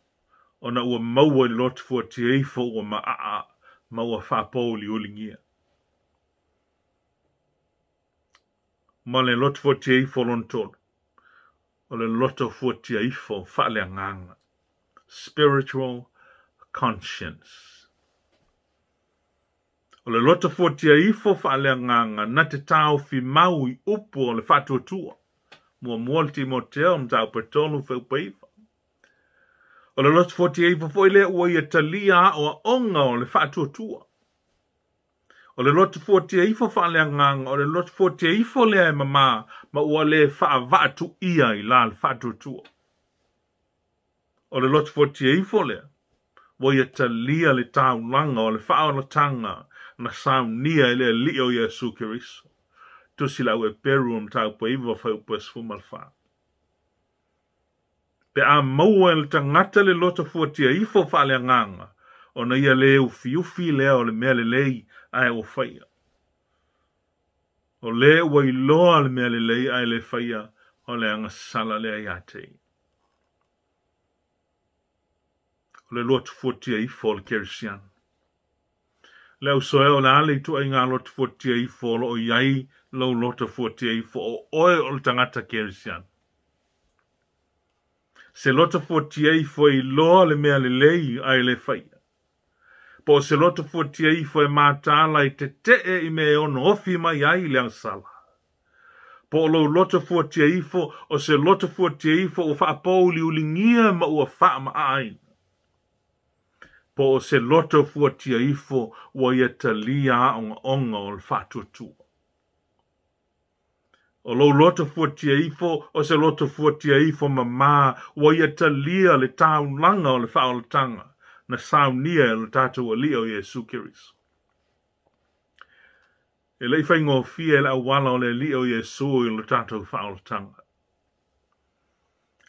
O na ua maua i Lotu 48 ua maa maua whapau li ulingia. Ma le Lotu 48 lontolo. O le Lotu 48 whale nganga. Spiritual conscience. O le Lotu 48 whale nganga na te tau fi mau I upu o le whatuatua. Mua mualti mo teo mtau petonu whewpaiva. O le Lotu 48 foi le ua ia talia o onga o le whatuatua. O le Lotu 48 whale nganga o le Lotu 48 le ai mama ma ua le whaavatu ia I la le whatuatua. O le Lotu 48 le ua ia talia le taulanga o le whaolatanga na Sauniga le lio Yesu Kiriso. Tusi lau e peru mtau paiva whaupas fumalwha. Pe a maua le tangata le Lotu 48 whale nganga o na ia le ufi lea o le mea le lei ai o whaia. O le ua iloa le mea le lei ai le whaia o le angasala le aiatei. O le Lotu 48 le kerisian. Le usoe o le ale tu ai ngā Lotu 48 lo o iai lo Lotu 48 o oe o le tangata kerisian. Se Lotu 48 I loa le mea le lei ai le whaia. Po se Lotu 48 e mātala I te tee I me ono ofi mai ai le ansala. Po lo Lotu 48 o se Lotu 48 o whaapau li ulingia ma ua whaama ai. Po se Lotu 48 wa ia talia onga o le whatuatua. O lo Lotu 48 o se Lotu 48 mama wa ia talia le taulanga o le whaolatanga na Sauniga le tātou alio Yesu Kiriso. E lei whaingo fia le awala o le lio Yesu I le tātou whaolatanga.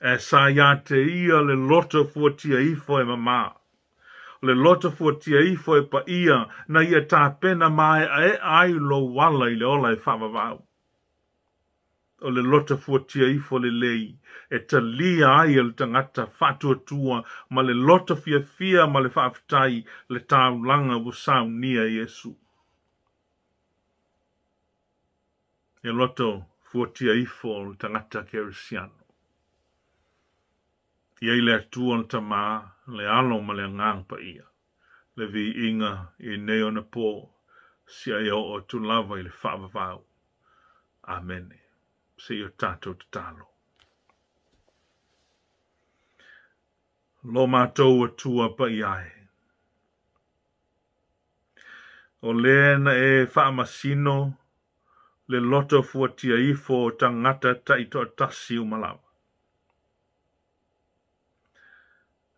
E sa ia te ia le Lotu 48 mama. Le Lotu 48 e pa ia na ia tā pena mai e ai lo wala I le ola e whamavau. O le Lotu 48 le lei e talia ai le tangata whatuatua ma le Lotu fia ma le whaafitai le taulanga o Sauniga Yesu. E Lotu 48 le tangata kerisiano. Iei le atua tama le alo ma le ngang pa ia. Le vi inga I neo na po si ai o tu lava I le whaavavau. Amen. Se io tato te talo. Lo mātou atua pa iai. O lena e whaamasino le Lotu 48 tangata taito atasi umalawa.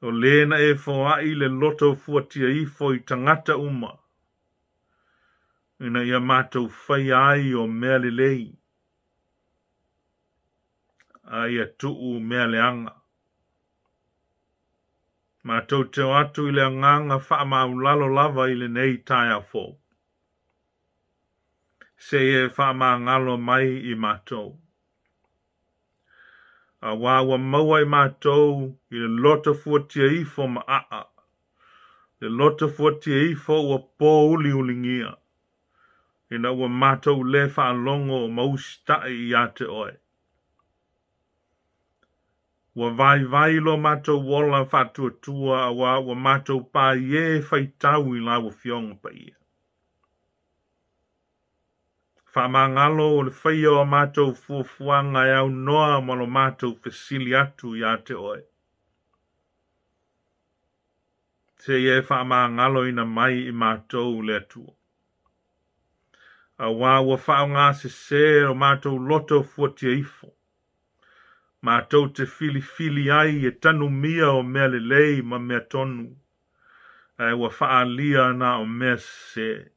O lena e whaai le Lotu 48 I tangata uma. Ina ia mātou whai ai o mea le lei. Ai a tuu mea le anga. Mātou teo atu I le anganga wha maulalo lava I le nei tai a fō. Se e wha ngalo mai I mātou. A wawa maua I mātou I le Lotu 48 ma a. Le Lotu 48 ua pō uli ulingia. Ina ua mātou le wha longo o maustai I a te oe. Wa vai lo mātou wola whatuatua a wa mātou pā ie whaitau I la wa fionga pa ia. Whamangalo o le whaia o mātou fuafuanga e au noa ma lo mātou whesili atu I a te oe. Se ie whamangalo ina mai I mātou le atua. A wa whaonga se o mātou Lotu 48. Mātou te fili ai e tanu mia o mea lelei ma mea tonu. E wa whaalia na o mea se.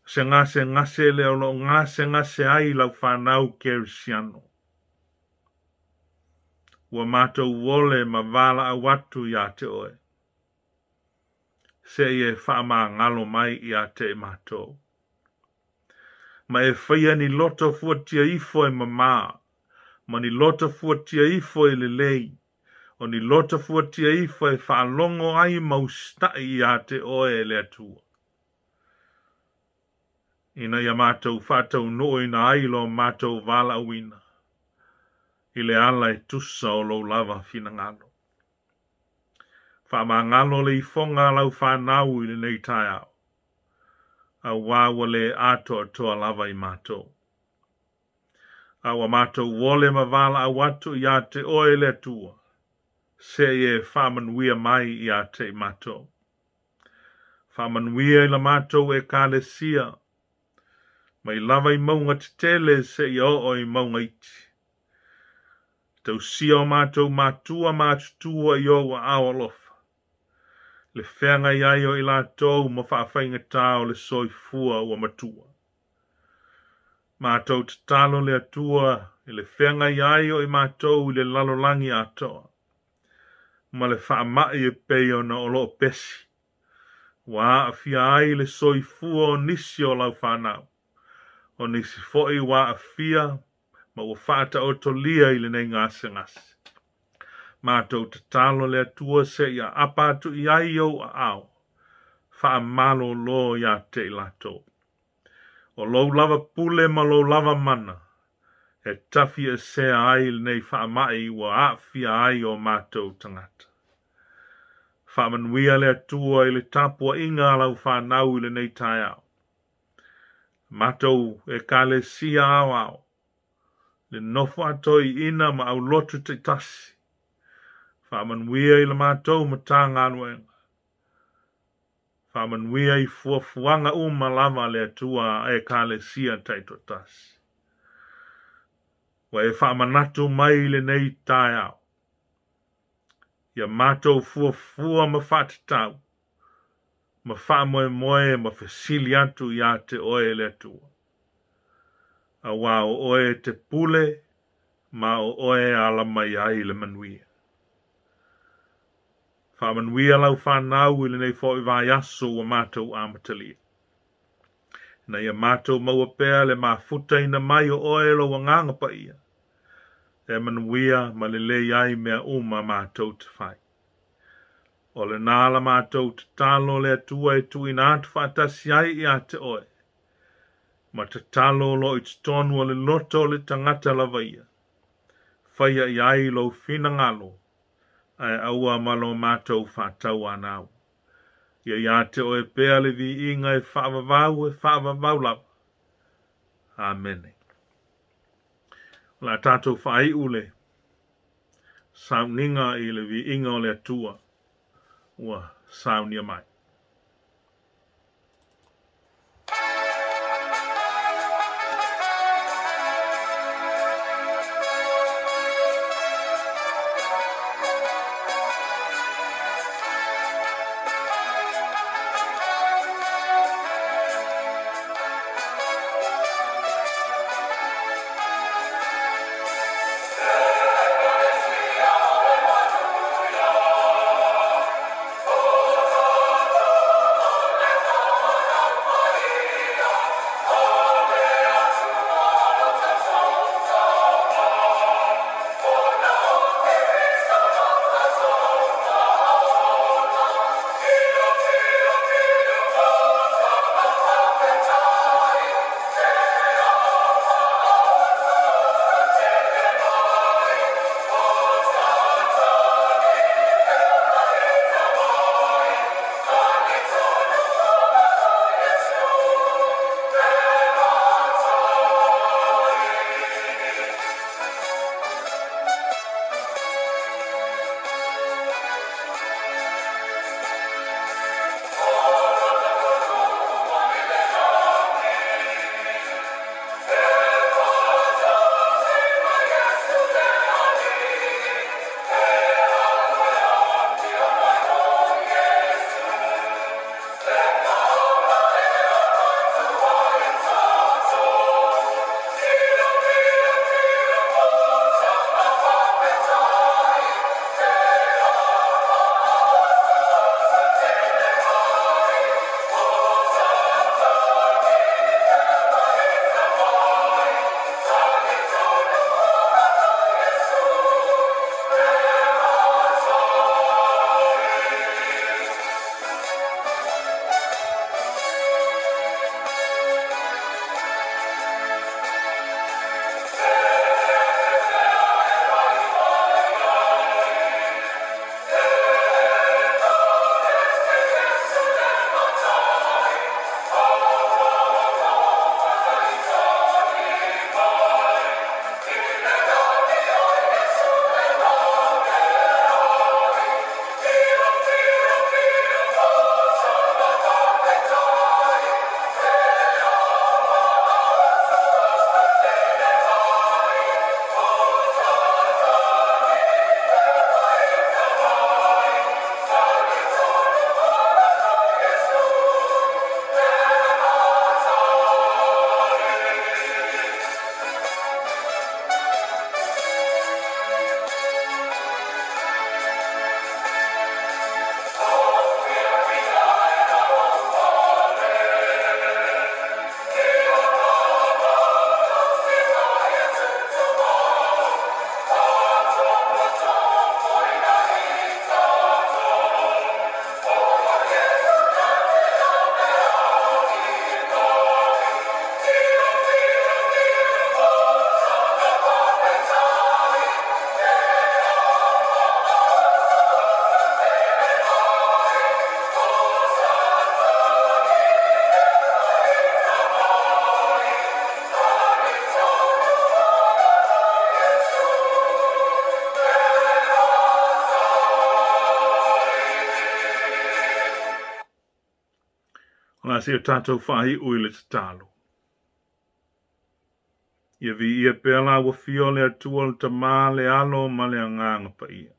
Se ngase le o lo ngase ai lau whanau kerisiano. Wa mātou wole ma vala a watu I a te oe. se e whaama ngalo mai I a te mātou. Ma e whaia ni loto fuatia ifo e mama, ma ni loto fuatia ifo e lelei, o ni loto fuatia ifo e whaalongo ai maustai I a te oe le atua. Ina ia mātou whātou noi na ailo mātou vala uina. I le ala e tusa o lo lava fina ngalo. Whaama ngalo le I fonga lau whanau I le nei tai au. A wawa le ato toa lava I mātou. Awa mātou wole ma vala a watu I a te oe le tua. Se e whamanuia mai I a te mātou. Whamanuia I la mātou e kālesia. Mai lava I maunga te tele se I o I maunga iti. Tau sia o mātou mātua mātutua I o wa awalofa. Le whenga I ai o I la tau ma whaafeinga tāo le soifua ua matua. Mātou te talo le atua I le whenga I ai o I mātou I le lalolangi atoa. Ma le whaamai e peo na olo pesi. Wa a fia ai le soifua o nisi o lau whanau. O nisi foi wa a fia ma ua whaata o tolia I le nei ngase ngase. Mātou te talo le atua se ia apatu I ai o a au. Wha malo lo ia te lato. O lo lava pule ma lo lava mana. E tafi e se ai le nei wha mai wa a fia ai o mātou tangata. Wha manuia le atua I le tapua inga lau whanau I le nei tai au. Mātou e kale sia au au. Le nofo atoi ina ma au lotu te tasi. Whamanuia I la mātou ma tā ngānuenga. Whamanuia I fuafuanga uma lava le atua e kāle sia taito tasi. Wa e whamanatu mai le nei tai au. Ia mātou fuafua ma whatatau. Ma whamoe moe ma whesili atu I a te oe le atua. A wā o oe te pule, ma o oe ala mai ai le manuia. Whamanuia lau whanau I le nei fo I vai aso wa mātou amatalia. Na ia mātou maua pēr le mafuta ina mai o oe lo wanganga pa ia. E manuia ma le lei ai mea uma mātou te whai. O le nāla mātou te talo le atua e tu ina atu whatasi ai I a te oe. Ma te talo lo I te tonu o le loto le tangata lava ia. Whaia I ai lo fina ngalo. Ai aua malo mātou whatau anau. Ia te oe pēr le vi inga e whaavavau lava. Amene. La tātou whai ule. Sauniga I le vi inga o le atua. Ua saunia mai. Oh ngā se o tātou whahi ui le tatalo. Ia vi ia pēla wa fio le atua le tamā le alo ma le anganga pa ia.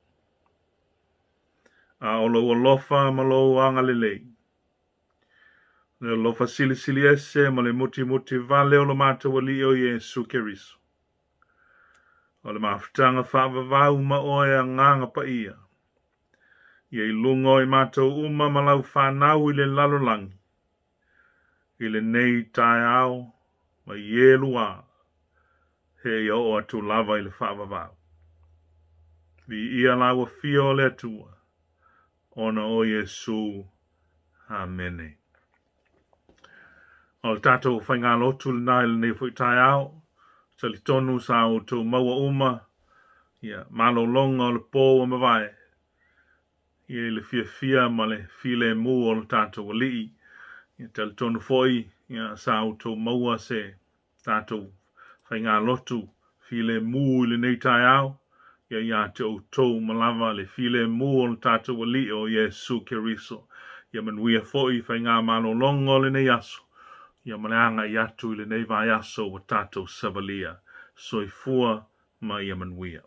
A o lo lofa ma lo anga le lei. Le lofa sili sili ese ma le muti muti vale o lo mātua li o Yesu Keriso. O le mafutanga whaavavau ma oe anganga pa ia. Ia I lungo I mātou uma ma lau whanau I le lalolangi. I le nei tai ao ma ielua. He ia o atu lava I le whaavavau. Vi ia lawa fio le atua. Ona o Yesu. Amene. O le tātou whainga lotu le nai le nei fui tai ao. Sa li tonu sa o tō maua uma. Ia malo longa o le pō o mawai. Ia le fia ma le file mu o le tātou alii. Ia tali tonu foi. Ia sa o tō maua se tātou whainga lotu. File mu le nei tai ao. Ia te o tō malava le file mu o le tātou alii o Yesu Keriso. Ia manuia foi whainga malo longa o le nei aso. Ia maleanga I atu I le nei vai aso wa tātou savalia. Soifua ma ia manuia.